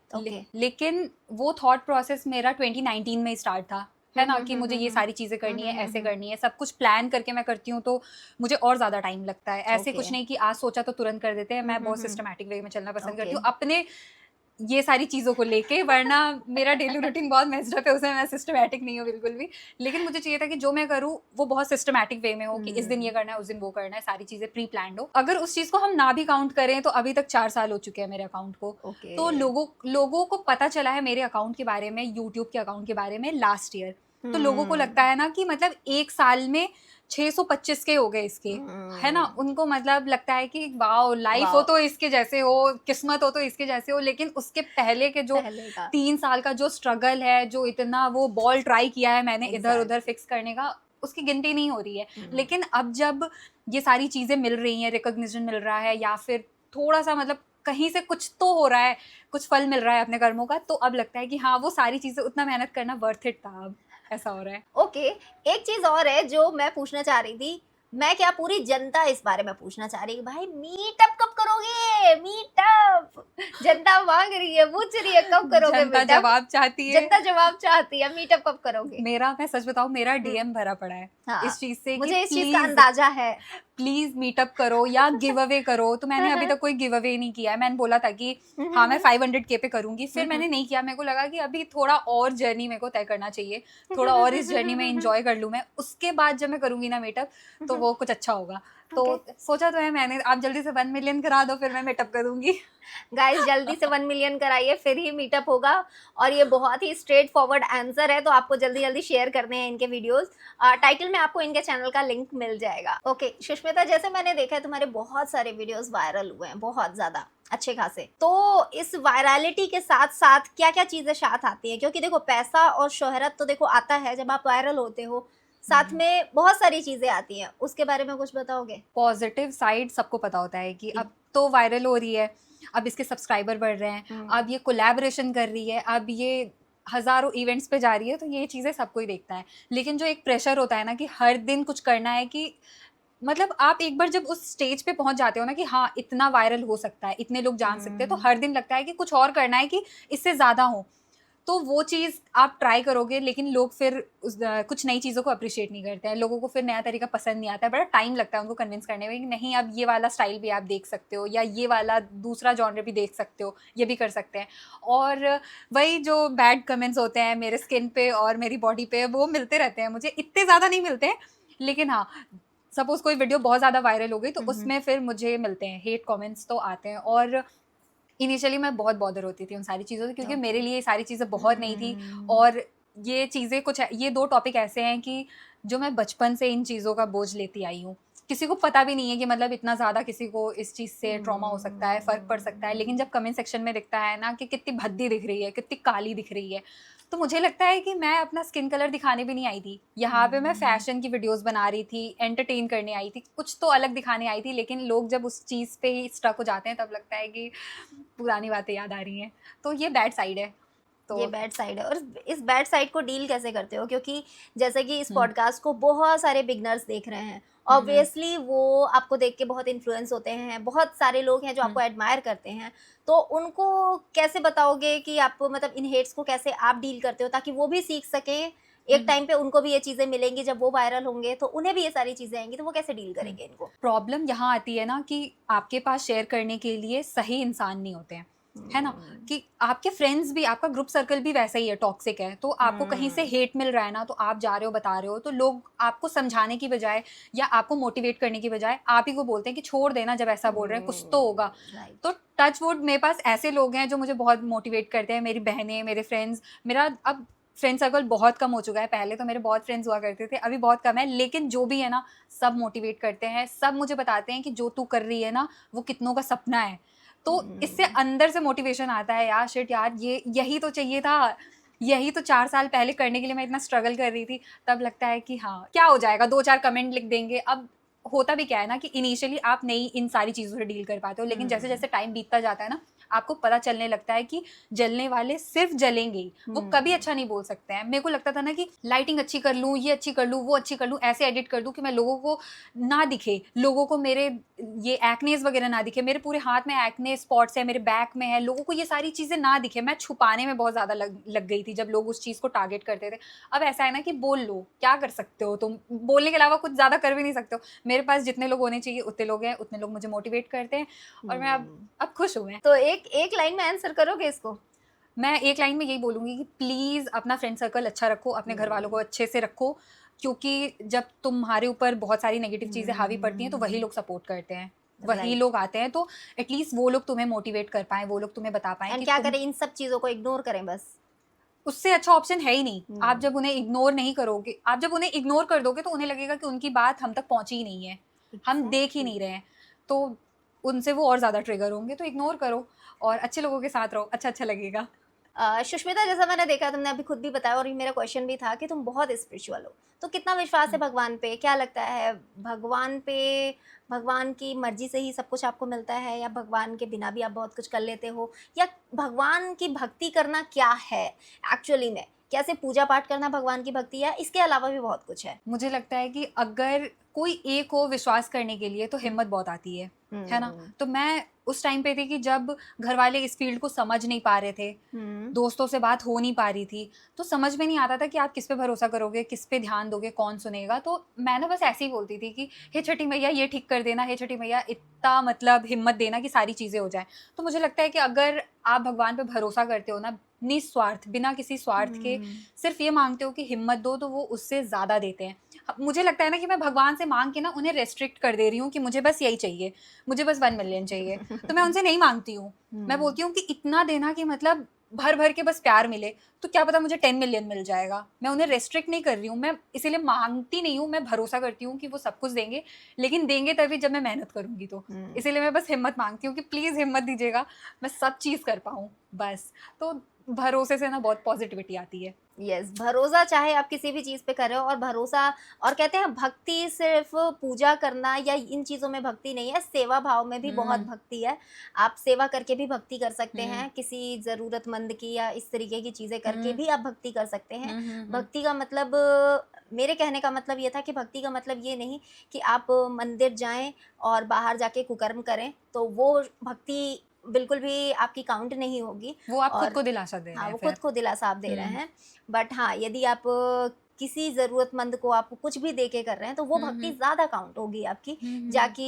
लेकिन वो थॉट प्रोसेस मेरा 2019 में स्टार्ट था, है ना, कि मुझे ये सारी चीजें करनी है, ऐसे करनी है, सब कुछ प्लान करके मैं करती हूँ तो मुझे और ज्यादा टाइम लगता है। ऐसे कुछ नहीं कि आज सोचा तो तुरंत कर देते हैं। मैं बहुत सिस्टमैटिक वे में चलना पसंद करती हूँ अपने ये सारी चीज़ों को लेके, वरना मेरा डेली रूटीन बहुत मेस्ड अप है, उसमें मैं सिस्टमैटिक नहीं हूँ बिल्कुल भी। लेकिन मुझे चाहिए था कि जो मैं करूँ वो बहुत सिस्टमैटिक वे में हो, कि इस दिन ये करना है, उस दिन वो करना है, सारी चीज़ें प्री प्लान्ड हो। अगर उस चीज़ को हम ना भी काउंट करें तो अभी तक 4 साल हो चुके हैं मेरे अकाउंट को। तो लोगों को पता चला है मेरे अकाउंट के बारे में, यूट्यूब के अकाउंट के बारे में लास्ट ईयर। तो लोगों को लगता है ना कि मतलब 1 साल में 625K हो गए इसके, है ना। उनको मतलब लगता है कि वाओ, लाइफ हो तो इसके जैसे हो, किस्मत हो तो इसके जैसे हो। लेकिन उसके पहले के जो 3 साल का जो स्ट्रगल है, जो इतना वो बॉल ट्राई किया है मैंने इधर उधर फिक्स करने का, उसकी गिनती नहीं हो रही है। लेकिन अब जब ये सारी चीजें मिल रही हैं, रिकॉग्निशन मिल रहा है, या फिर थोड़ा सा मतलब कहीं से कुछ तो हो रहा है, कुछ फल मिल रहा है अपने कर्मों का, तो अब लगता है कि हाँ वो सारी चीजें, उतना मेहनत करना वर्थ इट था। अब ऐसा हो रहा है।
ओके, एक चीज और है जो मैं पूछना चाह रही थी, मैं क्या पूरी जनता इस बारे में पूछना चाह रही है, भाई मीटअप कब करोगे? मीटअप जनता मांग रही है, पूछ रही है कब करोगे?
जनता जवाब चाहती है,
जनता जवाब चाहती है, मीटअप कब करोगे?
मैं सच बताऊं, मेरा डीएम भरा पड़ा है इस चीज से,
मुझे इस चीज का अंदाजा है।
प्लीज मीटअप करो या गिव अवे करो। तो मैंने अभी तक कोई गिव अवे नहीं किया है। मैंने बोला था कि हाँ मैं 500K पे करूंगी, फिर मैंने नहीं किया। मेरे को लगा कि अभी थोड़ा और जर्नी मेरे को तय करना चाहिए, थोड़ा और इस जर्नी में एंजॉय कर लूं मैं, उसके बाद जब मैं करूंगी ना मीटअप तो वो कुछ अच्छा होगा। तो सोचा तो है मैंने, आप जल्दी से 1 मिलियन करा दो, फिर मैं मीटअप करूंगी।
गाइस जल्दी से 1 मिलियन कराइए, फिर ही मीटअप होगा। और ये बहुत ही स्ट्रेट फॉरवर्ड आंसर है, तो आपको जल्दी जल्दी शेयर करने हैं इनके वीडियोस। टाइटल में आपको इनके चैनल का लिंक मिल जाएगा। ओके सुष्मिता, जैसे मैंने देखा है तुम्हारे बहुत सारे वीडियोस वायरल हुए हैं, बहुत ज्यादा। अच्छे खासे। तो इस वायरलिटी के साथ साथ क्या क्या चीजें साथ आती है, क्योंकि देखो पैसा और शोहरत तो देखो आता है जब आप वायरल होते हो, साथ में बहुत सारी चीजें आती हैं, उसके बारे में कुछ बताओगे?
पॉजिटिव साइड सबको पता होता है कि अब तो वायरल हो रही है, अब इसके सब्सक्राइबर बढ़ रहे हैं, अब ये कोलैबोरेशन कर रही है, अब ये हज़ारों इवेंट्स पे जा रही है, तो ये चीज़ें सबको ही देखता है। लेकिन जो एक प्रेशर होता है ना कि हर दिन कुछ करना है, कि मतलब आप एक बार जब उस स्टेज पे पहुंच जाते हो ना कि हाँ इतना वायरल हो सकता है, इतने लोग जान सकते हैं, तो हर दिन लगता है कि कुछ और करना है कि इससे ज़्यादा हो। तो वो चीज़ आप ट्राई करोगे, लेकिन लोग फिर कुछ नई चीज़ों को अप्रिशिएट नहीं करते हैं, लोगों को फिर नया तरीका पसंद नहीं आता है, बड़ा टाइम लगता है उनको कन्विंस करने में कि नहीं अब ये वाला स्टाइल भी आप देख सकते हो, या ये वाला दूसरा जॉनर भी देख सकते हो, ये भी कर सकते हैं। और वही जो बैड कमेंट्स होते हैं मेरे स्किन पे और मेरी बॉडी पे, वो मिलते रहते हैं मुझे, इतने ज़्यादा नहीं मिलते हैं, लेकिन हाँ सपोज कोई वीडियो बहुत ज़्यादा वायरल हो गई तो उसमें फिर मुझे मिलते हैं हेट कमेंट्स, तो आते हैं। और इनिशियली मैं बहुत बॉदर होती थी उन सारी चीज़ों से, क्योंकि मेरे लिए ये सारी चीज़ें बहुत नई थी। और ये चीज़ें कुछ, ये 2 टॉपिक ऐसे हैं कि जो मैं बचपन से इन चीज़ों का बोझ लेती आई हूँ, किसी को पता भी नहीं है कि मतलब इतना ज़्यादा किसी को इस चीज़ से ट्रॉमा हो सकता है, फ़र्क पड़ सकता है। लेकिन जब कमेंट सेक्शन में दिखता है ना कि कितनी भद्दी दिख रही है, कितनी काली दिख रही है, तो मुझे लगता है कि मैं अपना स्किन कलर दिखाने भी नहीं आई थी यहाँ पे, मैं फैशन की वीडियोस बना रही थी, एंटरटेन करने आई थी, कुछ तो अलग दिखाने आई थी। लेकिन लोग जब उस चीज़ पे ही स्टक हो जाते हैं तब लगता है कि पुरानी बातें याद आ रही हैं, तो ये बैड साइड है। तो
ये बैड साइड है। और इस बैड साइड को डील कैसे करते हो, क्योंकि जैसे कि इस पॉडकास्ट को बहुत सारे बिगनर्स देख रहे हैं, ऑब्वियसली वो आपको देख के बहुत इन्फ्लुएंस होते हैं, बहुत सारे लोग हैं जो आपको एडमायर करते हैं, तो उनको कैसे बताओगे कि आप मतलब इन हेट्स को कैसे आप डील करते हो, ताकि वो भी सीख सकें? एक टाइम पे उनको भी ये चीज़ें मिलेंगी, जब वो वायरल होंगे तो उन्हें भी ये सारी चीज़ें आएंगी, तो वो कैसे डील करेंगे इनको?
प्रॉब्लम यहाँ आती है ना कि आपके पास शेयर करने के लिए सही इंसान नहीं होते हैं, है ना, कि आपके फ्रेंड्स भी, आपका ग्रुप सर्कल भी वैसा ही है, टॉक्सिक है। तो आपको कहीं से हेट मिल रहा है ना, तो आप जा रहे हो बता रहे हो, तो लोग आपको समझाने की बजाय या आपको मोटिवेट करने की बजाय आप ही को बोलते हैं कि छोड़ देना, जब ऐसा बोल रहे हैं कुछ तो होगा। तो टच वुड मेरे पास ऐसे लोग हैं जो मुझे बहुत मोटिवेट करते हैं, मेरी बहनें, मेरे फ्रेंड्स। मेरा अब फ्रेंड सर्कल बहुत कम हो चुका है, पहले तो मेरे बहुत फ्रेंड्स हुआ करते थे, अभी बहुत कम है, लेकिन जो भी है ना सब मोटिवेट करते हैं, सब मुझे बताते हैं कि जो तू कर रही है ना वो कितनों का सपना है। तो इससे अंदर से मोटिवेशन आता है, यार शिट यार, ये यही तो चाहिए था, यही तो 4 साल पहले करने के लिए मैं इतना स्ट्रगल कर रही थी। तब लगता है कि हाँ क्या हो जाएगा, 2-4 कमेंट लिख देंगे। अब होता भी क्या है ना कि इनिशियली आप नहीं इन सारी चीज़ों से डील कर पाते हो, लेकिन जैसे जैसे टाइम बीतता जाता है ना, आपको पता चलने लगता है कि जलने वाले सिर्फ जलेंगे ही, वो कभी अच्छा नहीं बोल सकते हैं। मेरे को लगता था ना कि लाइटिंग अच्छी कर लूँ, ये अच्छी कर लूँ, वो अच्छी कर लूँ, ऐसे एडिट कर दूँ कि मैं लोगों को ना दिखे, लोगों को मेरे ये एक्नेस वगैरह ना दिखे, मेरे पूरे हाथ में एक्ने स्पॉट्स है, मेरे बैक में है, लोगों को ये सारी चीज़ें ना दिखे। मैं छुपाने में बहुत ज़्यादा लग गई थी जब लोग उस चीज़ को टारगेट करते थे। अब ऐसा है ना कि बोल लो, क्या कर सकते हो तुम, बोलने के अलावा कुछ ज़्यादा कर भी नहीं सकते हो। मेरे पास जितने लोग होने चाहिए उतने लोग हैं, उतने लोग मुझे मोटिवेट करते हैं, और मैं अब खुश हूँ। मैं
तो एक लाइन में आंसर करोगे इसको?
मैं एक लाइन में यही बोलूँगी कि प्लीज़ अपना फ्रेंड सर्कल अच्छा रखो, अपने घर वालों को अच्छे से रखो, क्योंकि जब तुम्हारे ऊपर बहुत सारी नेगेटिव चीज़ें हावी पड़ती हैं तो वही लोग सपोर्ट करते हैं, वही लोग आते हैं। तो एटलीस्ट वो लोग तुम्हें मोटिवेट कर पाएँ, वो लोग तुम्हें बता पाएँ कि
क्या करें, इन सब चीज़ों को इग्नोर करें बस?
उससे अच्छा ऑप्शन है ही नहीं। आप जब उन्हें इग्नोर नहीं करोगे, आप जब उन्हें इग्नोर कर दोगे तो उन्हें लगेगा कि उनकी बात हम तक पहुंची ही नहीं है, हम देख ही नहीं रहे हैं, तो उनसे वो और ज़्यादा ट्रिगर होंगे। तो इग्नोर करो और अच्छे लोगों के साथ रहो, अच्छा अच्छा लगेगा।
सुष्मिता, जैसा मैंने देखा, तुमने अभी खुद भी बताया और ये मेरा क्वेश्चन भी था कि तुम बहुत स्पिरिचुअल हो, तो कितना विश्वास है भगवान पे? क्या लगता है भगवान पे, भगवान की मर्जी से ही सब कुछ आपको मिलता है, या भगवान के बिना भी आप बहुत कुछ कर लेते हो? या भगवान की भक्ति करना क्या है एक्चुअली में? कैसे पूजा पाठ करना भगवान की भक्ति है, इसके अलावा भी बहुत कुछ है?
मुझे लगता है कि अगर कोई एक हो विश्वास करने के लिए तो हिम्मत बहुत आती है ना। तो मैं उस टाइम पे थी कि जब घर वाले इस फील्ड को समझ नहीं पा रहे थे, दोस्तों से बात हो नहीं पा रही थी, तो समझ में नहीं आता था कि आप किस पे भरोसा करोगे, किस पे ध्यान दोगे, कौन सुनेगा। तो मैं ना बस ऐसे ही बोलती थी कि हे छठी मैया ये ठीक कर देना, हे छठी मैया इतना मतलब हिम्मत देना कि सारी चीज़ें हो जाएं। तो मुझे लगता है कि अगर आप भगवान पे भरोसा करते हो ना, निस्वार्थ, बिना किसी स्वार्थ के, सिर्फ ये मांगते हो कि हिम्मत दो, तो वो उससे ज़्यादा देते हैं। मुझे लगता है ना कि मैं भगवान से मांग के ना उन्हें रेस्ट्रिक्ट कर दे रही हूँ कि मुझे बस यही चाहिए, मुझे बस 1 मिलियन चाहिए, तो मैं उनसे नहीं मांगती हूँ। मैं बोलती हूँ कि इतना देना कि मतलब भर भर के बस प्यार मिले, तो क्या पता मुझे 10 मिलियन मिल जाएगा। मैं उन्हें रेस्ट्रिक्ट नहीं कर रही हूँ, मैं इसीलिए मांगती नहीं हूँ, मैं भरोसा करती हूँ कि वो सब कुछ देंगे, लेकिन देंगे तभी जब मैं मेहनत करूँगी। तो इसीलिए मैं बस हिम्मत मांगती हूँ कि प्लीज़ हिम्मत दीजिएगा, मैं सब चीज़ कर पाऊँ बस। तो भरोसे से ना बहुत पॉजिटिविटी आती है।
यस, भरोसा चाहे आप किसी भी चीज़ पे कर रहे हो, और भरोसा, और कहते हैं भक्ति सिर्फ पूजा करना या इन चीज़ों में भक्ति नहीं है, सेवा भाव में भी बहुत भक्ति है। आप सेवा करके भी भक्ति कर सकते हैं, किसी ज़रूरतमंद की या इस तरीके की चीज़ें करके भी आप भक्ति कर सकते हैं। भक्ति का मतलब, मेरे कहने का मतलब ये था कि भक्ति का मतलब ये नहीं कि आप मंदिर जाएं और बाहर जाके कुकर्म करें, तो वो भक्ति बिल्कुल भी आपकी काउंट नहीं होगी।
वो आप खुद
और
को दिलासा दे रहे
हाँ,
हैं
वो
फिर।
खुद को दिलासा आप दे रहे हैं। बट हाँ, यदि आप किसी ज़रूरतमंद को आप कुछ भी दे के कर रहे हैं, तो वो भक्ति ज़्यादा काउंट होगी आपकी, जाकि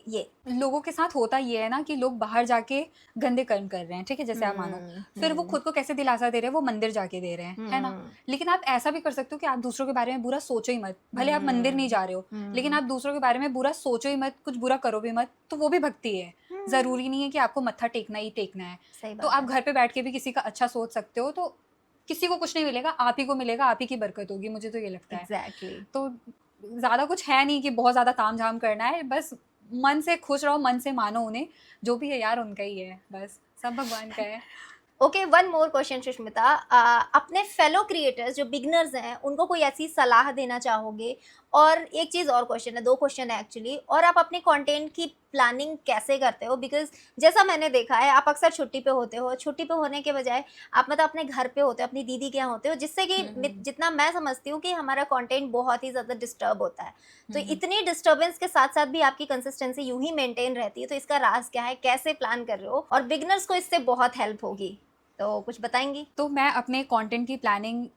ये
लोगों के साथ होता ये है ना कि लोग बाहर जाके गंदे कर्म कर रहे हैं, ठीक है, जैसे आप मानो, फिर वो खुद को कैसे दिलासा दे रहे हैं, वो मंदिर जाके दे रहे हैं, है ना। लेकिन आप ऐसा भी कर सकते हो कि आप दूसरों के बारे में बुरा सोचो ही मत, भले आप मंदिर नहीं जा रहे हो, लेकिन आप दूसरों के बारे में बुरा सोचो ही मत, कुछ बुरा करो भी मत, तो वो भी भक्ति है। जरूरी नहीं है कि आपको मत्था टेकना ही टेकना है। तो आप घर पे बैठ के भी किसी का अच्छा सोच सकते हो, तो किसी को कुछ नहीं मिलेगा, आप ही को मिलेगा, आप ही की बरकत होगी, मुझे तो ये लगता है।
एग्जैक्टली।
तो ज्यादा कुछ है नहीं कि बहुत ज्यादा ताम झाम करना है, बस मन से खुश रहो, मन से मानो उन्हें, जो भी है यार उनका ही है, बस सब भगवान का है।
Okay, one more question Sushmita, अपने फेलो क्रिएटर्स जो बिगनर्स हैं उनको कोई ऐसी सलाह देना चाहोगे? और एक चीज़ और, क्वेश्चन है, दो क्वेश्चन है एक्चुअली, और आप अपने कंटेंट की प्लानिंग कैसे करते हो? बिकॉज जैसा मैंने देखा है, आप अक्सर छुट्टी पे होते हो, छुट्टी पे होने के बजाय आप मतलब अपने घर पे होते हो, अपनी दीदी के यहाँ होते हो, जिससे कि जितना मैं समझती हूँ कि हमारा कंटेंट बहुत ही ज़्यादा डिस्टर्ब होता है। तो इतनी डिस्टर्बेंस के साथ साथ भी आपकी कंसिस्टेंसी यूं ही मेंटेन रहती है, तो इसका राज क्या है, कैसे प्लान कर रहे हो? और बिगनर्स को इससे बहुत हेल्प होगी, तो कुछ बताएंगी?
तो मैं अपने कंटेंट की प्लानिंग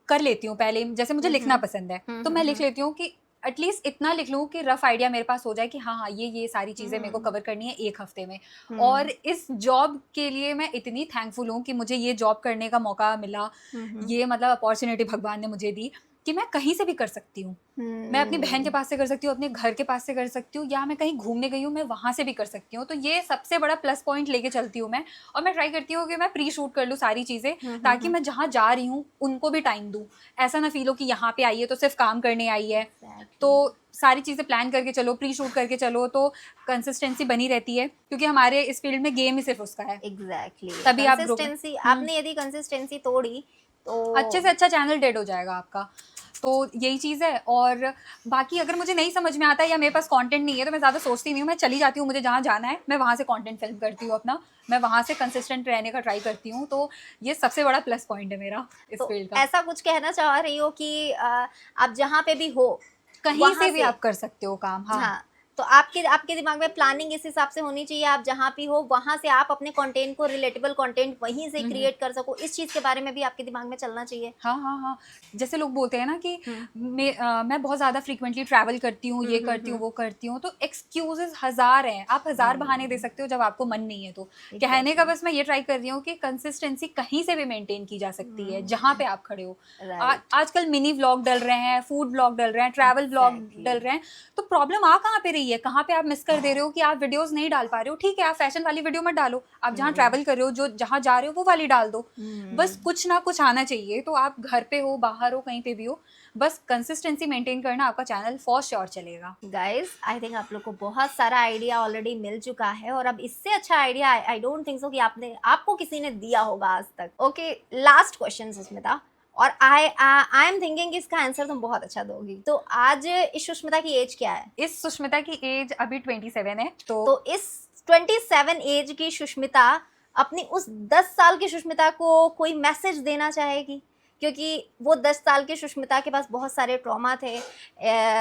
कर लेती हूँ पहले, जैसे मुझे लिखना पसंद है, तो मैं लिख लेती हूँ कि एटलीस्ट इतना लिख लूँ कि रफ आइडिया मेरे पास हो जाए कि हाँ हाँ ये सारी चीज़ें मेरे को कवर करनी है एक हफ्ते में। और इस जॉब के लिए मैं इतनी थैंकफुल हूँ कि मुझे ये जॉब करने का मौका मिला, ये मतलब अपॉर्चुनिटी भगवान ने मुझे दी कि मैं कहीं से भी कर सकती हूँ। मैं अपनी बहन के पास से कर सकती हूँ, अपने घर के पास से कर सकती हूँ, या मैं कहीं घूमने गई हूँ मैं वहाँ से भी कर सकती हूँ। तो ये सबसे बड़ा प्लस पॉइंट लेके चलती हूँ मैं। और मैं ट्राई करती हूँ कि मैं प्री शूट कर लूँ सारी चीज़ें, ताकि मैं जहाँ जा रही हूँ उनको भी टाइम दूँ। ऐसा ना फील हो कि यहाँ पे आई है तो सिर्फ काम करने आई है। तो सारी चीज़ें प्लान करके चलो, प्री शूट करके चलो, तो कंसिस्टेंसी बनी रहती है, क्योंकि हमारे इस फील्ड में गेम ही सिर्फ उसका है।
एग्जैक्टली।
तभी आप
कंसिस्टेंसी, आपने यदि कंसिस्टेंसी तोड़ी तो
अच्छे से अच्छा चैनल डेड हो जाएगा आपका। तो यही चीज़ है। और बाकी अगर मुझे नहीं समझ में आता है या मेरे पास कंटेंट नहीं है, तो मैं ज़्यादा सोचती नहीं हूँ, मैं चली जाती हूँ, मुझे जहाँ जाना है मैं वहाँ से कंटेंट फिल्म करती हूँ अपना, मैं वहाँ से कंसिस्टेंट रहने का ट्राई करती हूँ। तो ये सबसे बड़ा प्लस पॉइंट है मेरा इस
तो
फील्ड का।
ऐसा कुछ कहना चाह रही हो कि आप जहाँ पे भी हो
कहीं से भी आप कर सकते हो काम। हाँ,
तो आपके दिमाग में प्लानिंग इस हिसाब से होनी चाहिए, आप जहाँ भी हो वहाँ से आप अपने कंटेंट को, रिलेटेबल कंटेंट वहीं से क्रिएट कर सको, इस चीज़ के बारे में भी आपके दिमाग में चलना चाहिए।
हाँ हाँ हाँ। जैसे लोग बोलते हैं ना कि मैं बहुत ज़्यादा फ्रीक्वेंटली ट्रैवल करती हूँ, ये करती हूँ, वो करती हूँ, तो एक्सक्यूजेस हजार हैं, आप हजार बहाने दे सकते हो जब आपको मन नहीं है। तो कहने का बस मैं ये ट्राई कर रही हूँ कि कंसिस्टेंसी कहीं से भी मेंटेन की जा सकती है, जहाँ पे आप खड़े हो। आजकल मिनी व्लॉग डल रहे हैं, फूड व्लॉग डल रहे हैं, ट्रैवल व्लॉग डल रहे हैं, तो प्रॉब्लम आ कहाँ पे रही है, कहाँ पे आप मिस कर दे रहे हो कि आप वीडियोस नहीं डाल पा रहे हो। ठीक है, आप फैशन वाली वीडियो मत डालो, आप जहाँ ट्रैवल कर रहे हो, जो जहाँ जा रहे हो वो वाली डाल दो। बस कुछ ना कुछ आना चाहिए। तो आप घर पे हो, बाहर हो, कहीं पे भी हो, बस कंसिस्टेंसी मेंटेन करना, आपका चैनल फॉर श्योर चलेगा।
गाइस, आई थिंक आप लोग को बहुत सारा आइडिया ऑलरेडी मिल चुका है, और अब इससे अच्छा idea I don't think so कि आपको किसी ने दिया होगा आज तक। ओके, लास्ट क्वेश्चन सुष्मिता, और आई एम थिंकिंग कि इसका आंसर तुम बहुत अच्छा दोगी। तो आज इस सुष्मिता की एज क्या है?
इस सुष्मिता की एज अभी 27 है।
तो इस 27 एज की सुष्मिता अपनी उस 10 साल की सुष्मिता को कोई मैसेज देना चाहेगी? क्योंकि वो 10 साल की सुष्मिता के पास बहुत सारे ट्रॉमा थे,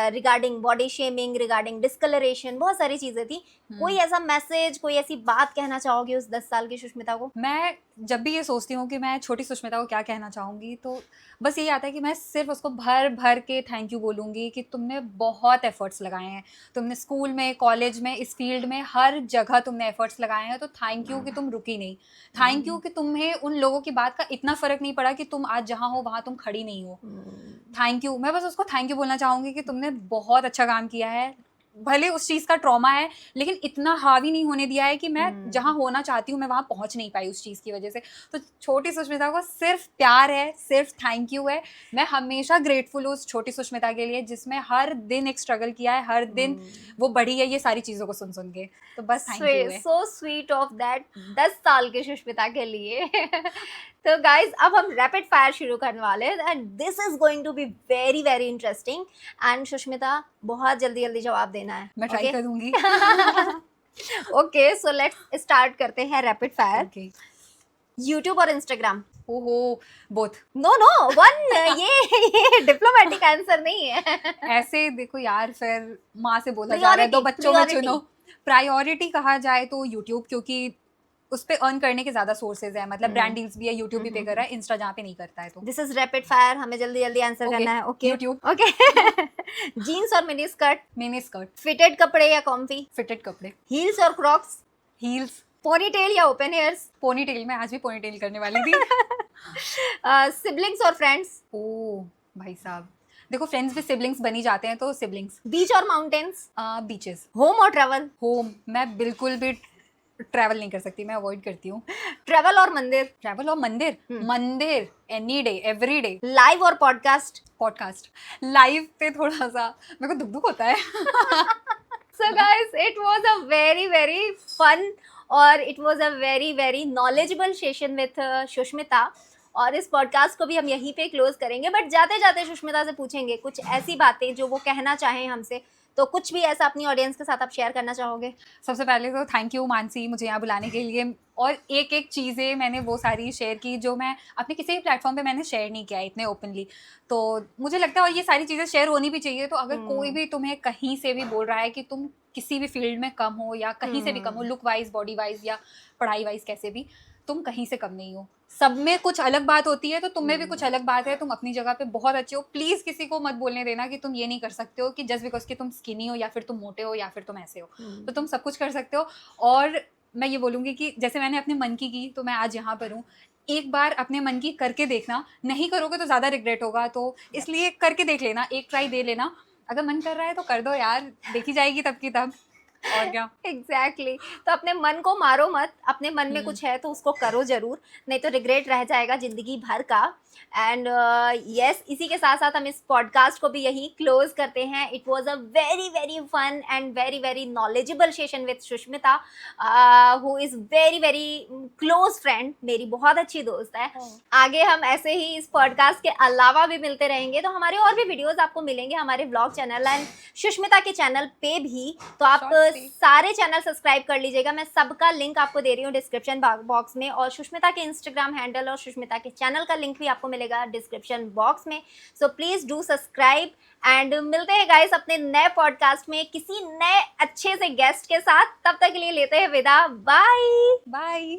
regarding body shaming, regarding discoloration, बहुत सारी चीज़ें थी। कोई ऐसा मैसेज, कोई ऐसी बात कहना चाहोगी उस 10 साल की सुष्मिता को?
मैं जब भी ये सोचती हूँ कि मैं छोटी सुष्मिता को क्या कहना चाहूँगी, तो बस यही आता है कि मैं सिर्फ उसको भर भर के थैंक यू बोलूँगी कि तुमने बहुत एफर्ट्स लगाए हैं, तुमने स्कूल में, कॉलेज में, इस फील्ड में, हर जगह तुमने एफर्ट्स लगाए हैं। तो थैंक यू कि तुम रुकी नहीं, थैंक यू कि तुम्हें उन लोगों की बात का इतना फ़र्क नहीं पड़ा कि तुम आज जहाँ हो वहाँ तुम खड़ी नहीं हो। Thank you. मैं बस उसको थैंक यू बोलना चाहूँगी कि तुमने बहुत अच्छा काम किया है, भले उस चीज का ट्रॉमा है, लेकिन इतना हावी नहीं होने दिया है कि मैं जहां होना चाहती हूँ मैं वहां पहुंच नहीं पाई उस चीज की वजह से। तो छोटी सुष्मिता को सिर्फ प्यार है, सिर्फ थैंक यू है। मैं हमेशा ग्रेटफुल हूँ उस छोटी सुष्मिता के लिए जिसमें हर दिन एक स्ट्रगल किया है, हर दिन वो बढ़ी है ये सारी चीजों को सुन सुन के। तो बस थैंक यू है।
सो स्वीट ऑफ दैट 10 साल के सुष्मिता के लिए। तो गाइज अब हम रैपिड फायर शुरू करने वाले हैं and this is going to be very very interesting and Sushmita बहुत जल्दी जल्दी जवाब देना है।
मैं ट्राई करूंगी।
ओके सो लेट्स स्टार्ट करते हैं रैपिड फायर।
ओके।
यूट्यूब और इंस्टाग्राम?
ओहो, बोथ।
नो नो वन, ये डिप्लोमेटिक आंसर नहीं है।
ऐसे देखो यार, फिर माँ से बोला जा रहा है दो बच्चों में चुनो। प्रायोरिटी कहा जाए तो यूट्यूब, क्योंकि उस पे अर्न करने के ज्यादा सोर्सेज है, मतलब ब्रांड डील्स भी है, यूट्यूब भी पे कर रहा है, इंस्टा जहाँ पे नहीं करता है। तो
दिस इज रैपिड फायर, हमें जल्दी जल्दी आंसर करना है। Okay
YouTube.
ओके। जीन्स और mini skirt?
Mini skirt.
Fitted कपड़े या कॉम्फी?
फिटेड कपड़े।
हील्स और क्रॉक्स?
हील्स।
पोनीटेल या ओपन हेयर्स?
पोनीटेल। मैं आज भी पोनीटेल करने वाली थी।
सिबलिंग्स और फ्रेंड्स?
ओ भाई साहब, देखो फ्रेंड्स भी सिबलिंग्स बनी जाते हैं, तो सिबलिंग्स।
बीच और माउंटेन्स?
बीचेस।
होम और ट्रैवल?
होम। मैं बिल्कुल भी ट्रैवल नहीं कर सकती, मैं अवॉइड करती हूँ।
ट्रैवल और मंदिर?
ट्रैवल और मंदिर। मंदिर any day every day.
Live और पॉडकास्ट?
पॉडकास्ट। लाइव पे थोड़ा सा मेरे को दुख दुख होता है।
So guys, it was a very very fun और it was a very very knowledgeable session with Sushmita. और इस पॉडकास्ट को भी हम यहीं पे क्लोज करेंगे, बट जाते जाते सुष्मिता से पूछेंगे कुछ ऐसी बातें जो वो कहना चाहें हमसे। तो कुछ भी ऐसा अपनी ऑडियंस के साथ आप शेयर करना चाहोगे?
सबसे पहले तो थैंक यू मानसी, मुझे यहाँ बुलाने के लिए। और एक एक चीज़ें मैंने वो सारी शेयर की जो मैं अपने किसी भी प्लेटफॉर्म पे मैंने शेयर नहीं किया है इतने ओपनली। तो मुझे लगता है और ये सारी चीज़ें शेयर होनी भी चाहिए। तो अगर कोई भी तुम्हें कहीं से भी बोल रहा है कि तुम किसी भी फील्ड में कम हो या कहीं से भी कम हो, लुक वाइज, बॉडी वाइज या पढ़ाई वाइज, कैसे भी, तुम कहीं से कम नहीं हो। सब में कुछ अलग बात होती है, तो तुम में भी कुछ अलग बात है। तुम अपनी जगह पे बहुत अच्छे हो। प्लीज़ किसी को मत बोलने देना कि तुम ये नहीं कर सकते हो, कि जस्ट बिकॉज कि तुम स्किनी हो या फिर तुम मोटे हो या फिर तुम ऐसे हो। तो तुम सब कुछ कर सकते हो। और मैं ये बोलूँगी कि जैसे मैंने अपने मन की तो मैं आज यहाँ पर हूँ। एक बार अपने मन की करके देखना, नहीं करोगे तो ज़्यादा रिग्रेट होगा। तो इसलिए करके देख लेना, एक ट्राई दे लेना। अगर मन कर रहा है तो कर दो यार, देखी जाएगी तब की तब। और क्या।
एग्जैक्टली तो अपने मन को मारो मत, अपने मन में कुछ है तो उसको करो जरूर, नहीं तो रिग्रेट रह जाएगा जिंदगी भर का। एंड यस, इसी के साथ साथ हम इस पॉडकास्ट को भी यही क्लोज करते हैं। It was a very very fun and very very knowledgeable session with Sushmita, who is very very close friend, मेरी बहुत अच्छी दोस्त है। आगे हम ऐसे ही इस पॉडकास्ट के अलावा भी मिलते रहेंगे। तो हमारे और भी वीडियोस आपको मिलेंगे हमारे व्लॉग चैनल एंड सुष्मिता के चैनल पे भी। तो आप सारे चैनल सब्सक्राइब कर लीजिएगा, मैं सबका लिंक आपको दे रही हूँ डिस्क्रिप्शन बॉक्स में। और सुष्मिता के इंस्टाग्राम हैंडल और सुष्मिता के चैनल का लिंक भी आपको मिलेगा डिस्क्रिप्शन बॉक्स में। So please do subscribe and मिलते हैं गाइस अपने नए पॉडकास्ट में किसी नए अच्छे से गेस्ट के साथ। तब तक के लिए लेते हैं विदा। Bye
bye.